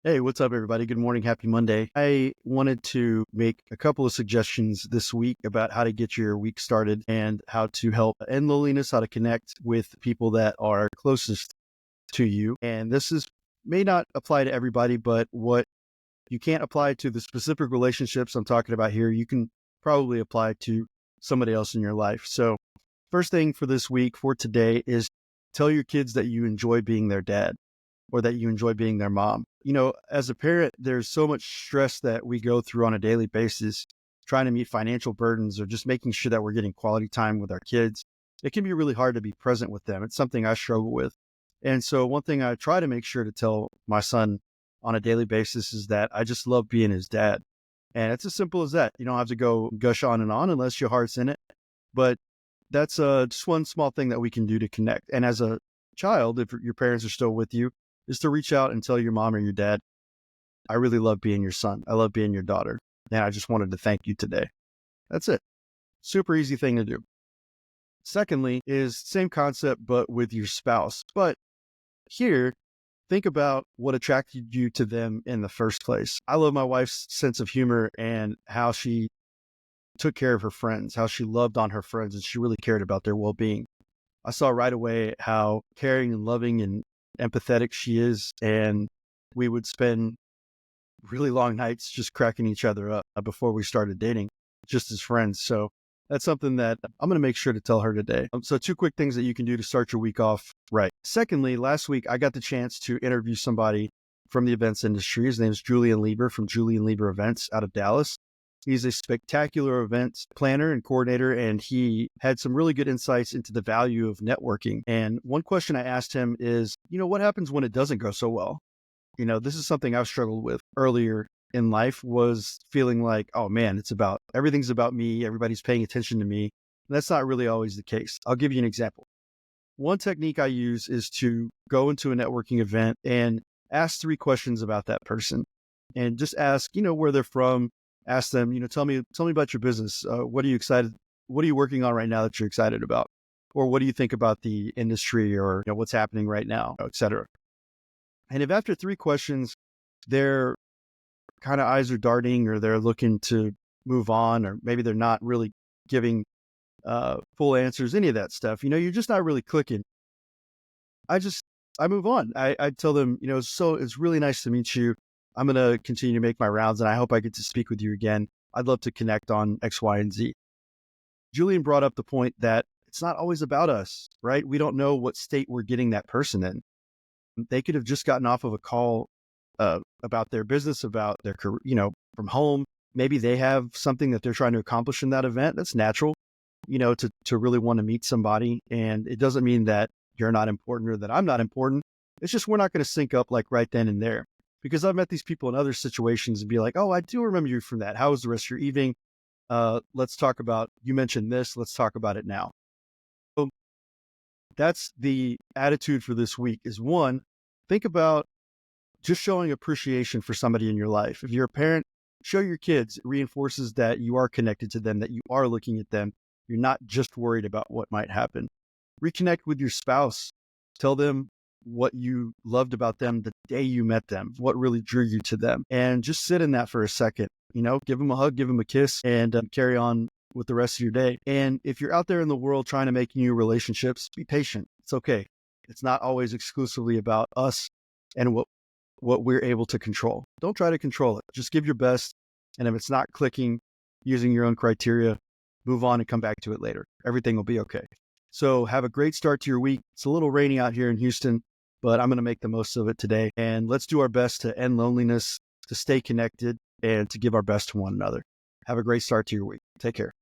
Hey, what's up, everybody? Good morning. Happy Monday. I wanted to make a couple of suggestions this week about how to get your week started and how to help end loneliness, how to connect with people that are closest to you. And this is may not apply to everybody, but what you can't apply to the specific relationships I'm talking about here, you can probably apply to somebody else in your life. So, first thing for this week, for today, is tell your kids that you enjoy being their dad or that you enjoy being their mom. As a parent, there's so much stress that we go through on a daily basis, trying to meet financial burdens or just making sure that we're getting quality time with our kids. It can be really hard to be present with them. It's something I struggle with. And so one thing I try to make sure to tell my son on a daily basis is that I just love being his dad. And it's as simple as that. You don't have to go gush on and on unless your heart's in it. But that's just one small thing that we can do to connect. And as a child, if your parents are still with you, is to reach out and tell your mom or your dad, I really love being your son. I love being your daughter. And I just wanted to thank you today. That's it. Super easy thing to do. Secondly is same concept, but with your spouse. But here, think about what attracted you to them in the first place. I love my wife's sense of humor and how she took care of her friends, how she loved on her friends, and she really cared about their well-being. I saw right away how caring and loving and empathetic she is, and we would spend really long nights just cracking each other up before we started dating, just as friends. So that's something that I'm going to make sure to tell her today. So two quick things that you can do to start your week off right. Secondly, last week I got the chance to interview somebody from the events industry. His name is Julian Lieber from Julian Lieber Events out of Dallas. He's a spectacular events planner and coordinator, and he had some really good insights into the value of networking. And one question I asked him is, what happens when it doesn't go so well? This is something I've struggled with earlier in life, was feeling like, oh man, everything's about me. Everybody's paying attention to me. And that's not really always the case. I'll give you an example. One technique I use is to go into a networking event and ask 3 questions about that person, and just ask, where they're from. Ask them, tell me about your business. What are you working on right now that you're excited about? Or what do you think about the industry, or what's happening right now, et cetera. And if after 3 questions, their kind of eyes are darting, or they're looking to move on, or maybe they're not really giving full answers, any of that stuff, you're just not really clicking. I move on. I tell them, so it's really nice to meet you. I'm going to continue to make my rounds, and I hope I get to speak with you again. I'd love to connect on X, Y, and Z. Julian brought up the point that it's not always about us, right? We don't know what state we're getting that person in. They could have just gotten off of a call about their business, about their career, from home. Maybe they have something that they're trying to accomplish in that event. That's natural, to really want to meet somebody. And it doesn't mean that you're not important or that I'm not important. It's just we're not going to sync up like right then and there. Because I've met these people in other situations and be like, oh, I do remember you from that. How was the rest of your evening? Let's talk about, you mentioned this, let's talk about it now. So that's the attitude for this week is, one, think about just showing appreciation for somebody in your life. If you're a parent, show your kids. It reinforces that you are connected to them, that you are looking at them. You're not just worried about what might happen. Reconnect with your spouse. Tell them what you loved about them the day you met them, what really drew you to them, and just sit in that for a second. Give them a hug, give them a kiss, and carry on with the rest of your day. And if you're out there in the world trying to make new relationships, be patient. It's okay. It's not always exclusively about us and what we're able to control. Don't try to control it. Just give your best. And if it's not clicking using your own criteria, move on and come back to it later. Everything will be okay. So have a great start to your week. It's a little rainy out here in Houston, but I'm going to make the most of it today. And let's do our best to end loneliness, to stay connected, and to give our best to one another. Have a great start to your week. Take care.